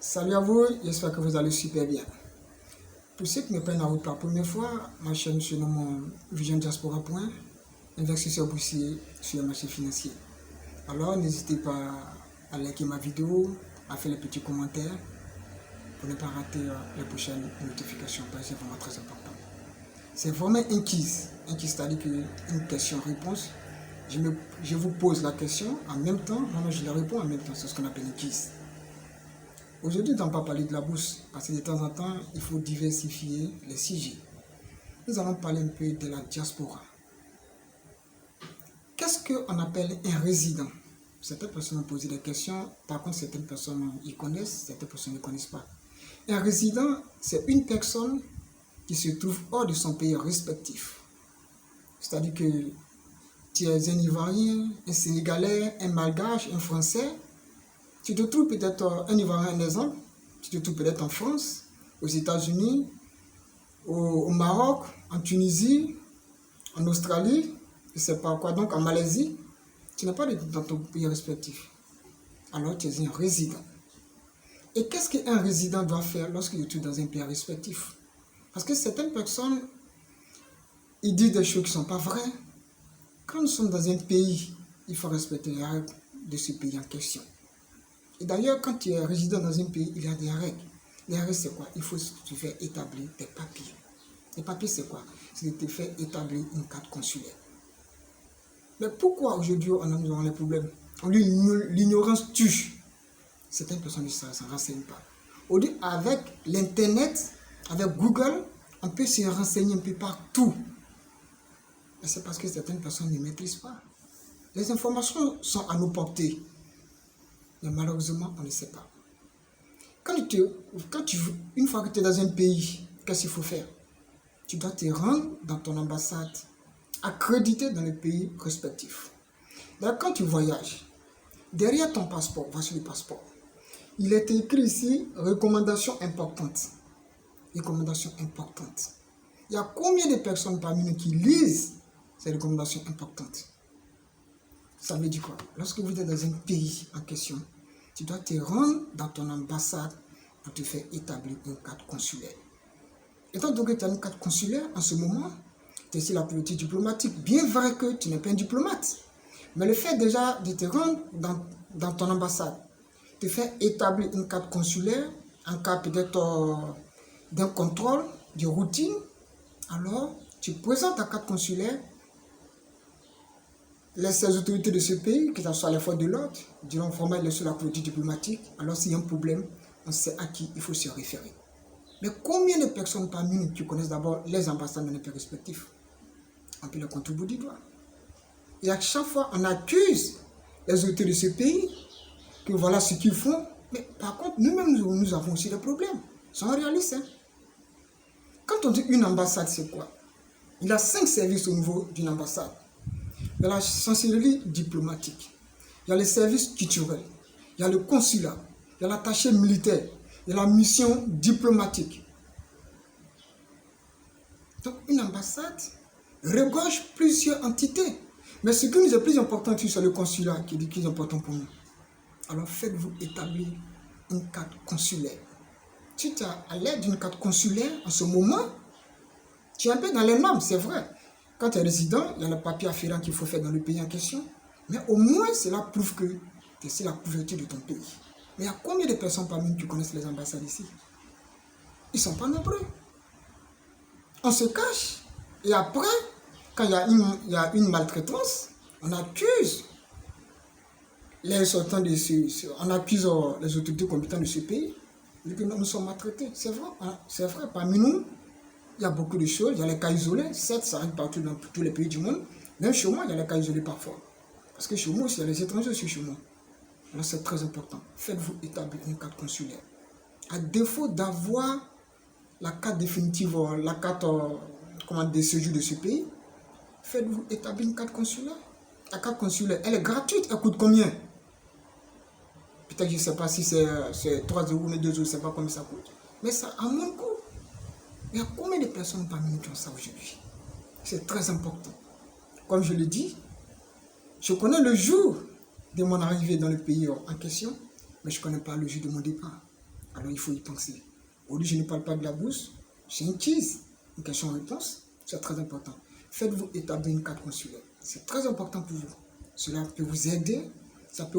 Salut à vous, j'espère que vous allez super bien. Pour ceux qui me prennent en route pour la première fois, ma chaîne se nomme Vision Diaspora. Investisseur boursier sur le marché financier. Alors n'hésitez pas à liker ma vidéo, à faire les petits commentaires pour ne pas rater les prochaines notifications parce que c'est vraiment très important. C'est vraiment un quiz, c'est-à-dire une question-réponse. Je vous pose la question en même temps, moi je la réponds en même temps, c'est ce qu'on appelle un quiz. Aujourd'hui, on ne va pas parler de la bourse, parce que de temps en temps, il faut diversifier les sujets. Nous allons parler un peu de la diaspora. Qu'est-ce qu'on appelle un résident? Certaines personnes ont posé des questions, par contre, certaines personnes y connaissent, certaines personnes ne connaissent pas. Un résident, c'est une personne qui se trouve hors de son pays respectif. C'est-à-dire que tu es un Ivoirien, un Sénégalais, un Malgache, un Français. Tu te trouves peut-être, un Ivoirien, un exemple, tu te trouves peut-être en France, aux États-Unis, au Maroc, en Tunisie, en Australie, je ne sais pas quoi, donc en Malaisie. Tu n'es pas dans ton pays respectif. Alors tu es un résident. Et qu'est-ce qu'un résident doit faire lorsqu'il est dans un pays respectif? Parce que certaines personnes, ils disent des choses qui ne sont pas vraies. Quand nous sommes dans un pays, il faut respecter les règles de ce pays en question. Et d'ailleurs, quand tu es résident dans un pays, il y a des règles. Les règles, c'est quoi? Il faut te faire établir des papiers. Les papiers, c'est quoi? C'est de te faire établir une carte consulaire. Mais pourquoi aujourd'hui, nous avons les problèmes? L'ignorance tue. Certaines personnes ne s'en renseignent pas. Aujourd'hui, avec l'Internet, avec Google, on peut se renseigner un peu partout. Mais c'est parce que certaines personnes ne maîtrisent pas. Les informations sont à nos portées. Mais malheureusement, on ne sait pas. Une fois que tu es dans un pays, qu'est-ce qu'il faut faire? Tu dois te rendre dans ton ambassade, accréditée dans le pays respectif. Donc, quand tu voyages, derrière ton passeport, voici le passeport. Il est écrit ici, recommandation importante. Recommandation importante. Il y a combien de personnes parmi nous qui lisent ces recommandations importantes? Ça veut dire quoi? Lorsque vous êtes dans un pays en question, tu dois te rendre dans ton ambassade pour te faire établir une carte consulaire. Étant donné que tu as une carte consulaire, en ce moment, tu es sur la politique diplomatique. Bien vrai que tu n'es pas un diplomate. Mais le fait déjà de te rendre dans ton ambassade, te faire établir une carte consulaire, en cas peut-être d'un contrôle, de routine, alors tu présentes ta carte consulaire. Les autorités de ce pays, que ce soit les forces de l'ordre, diront vraiment sur la politique diplomatique. Alors s'il y a un problème, on sait à qui il faut se référer. Mais combien de personnes parmi nous qui connaissent d'abord les ambassades dans les pays respectifs? On peut les compter au bout du doigt. Et à chaque fois, on accuse les autorités de ce pays que voilà ce qu'ils font. Mais par contre, nous-mêmes, nous avons aussi des problèmes. Soyons réalistes. Hein? Quand on dit une ambassade, c'est quoi? Il y a 5 services au niveau d'une ambassade. Il y a la chancellerie diplomatique, il y a les services culturels, il y a le consulat, il y a l'attaché militaire, il y a la mission diplomatique. Donc une ambassade regorge plusieurs entités. Mais ce qui nous est plus important, c'est le consulat qui est important pour nous. Alors faites-vous établir une carte consulaire. Si tu as à l'aide d'une carte consulaire, en ce moment, tu es un peu dans les normes, c'est vrai. Quand tu es résident, il y a le papier afférent qu'il faut faire dans le pays en question. Mais au moins, cela prouve que c'est la couverture de ton pays. Mais il y a combien de personnes parmi nous qui connaissent les ambassades ici? Ils ne sont pas nombreux. On se cache. Et après, quand il y a une maltraitance, on accuse les sortants de on accuse les autorités compétentes de ce pays. Que nous sommes maltraités. C'est vrai, hein? C'est vrai. Parmi nous, il y a beaucoup de choses, il y a les cas isolés, certes ça arrive partout dans tous les pays du monde, même chez moi il y a les cas isolés parfois. Parce que chez moi aussi il y a les étrangers aussi chez moi. Alors c'est très important, faites-vous établir une carte consulaire. À défaut d'avoir la carte définitive, la carte de séjour de ce pays, faites-vous établir une carte consulaire. La carte consulaire, elle est gratuite, elle coûte combien? Peut-être je ne sais pas si c'est 3 euros, mais 2 euros, je ne sais pas combien ça coûte. Mais ça a moins de coût. Il y a combien de personnes parmi nous qui ont ça aujourd'hui? C'est très important. Comme je le dis, je connais le jour de mon arrivée dans le pays en question, mais je ne connais pas le jour de mon départ. Alors il faut y penser. Aujourd'hui, je ne parle pas de la bourse, c'est une quiz, une question-réponse, c'est très important. Faites-vous établir une carte consulaire. C'est très important pour vous. Cela peut vous aider, ça peut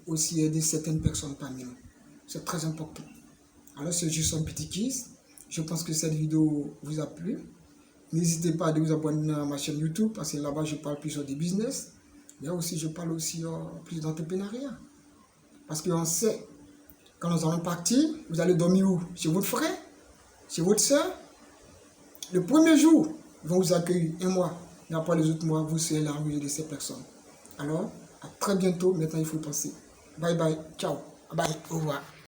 aussi aider certaines personnes parmi nous. C'est très important. Alors c'est juste un petit quiz. Je pense que cette vidéo vous a plu. N'hésitez pas à vous abonner à ma chaîne YouTube parce que là-bas je parle plus sur des business. Mais aussi je parle aussi plus d'entrepreneuriat. Parce qu'on sait, quand nous allons partir, vous allez dormir où? Chez votre frère? Chez votre soeur? Le premier jour, ils vont vous accueillir un mois. Et après les autres mois, vous serez l'arrivée de ces personnes. Alors, à très bientôt. Maintenant, il faut penser. Bye bye. Ciao. Bye. Au revoir.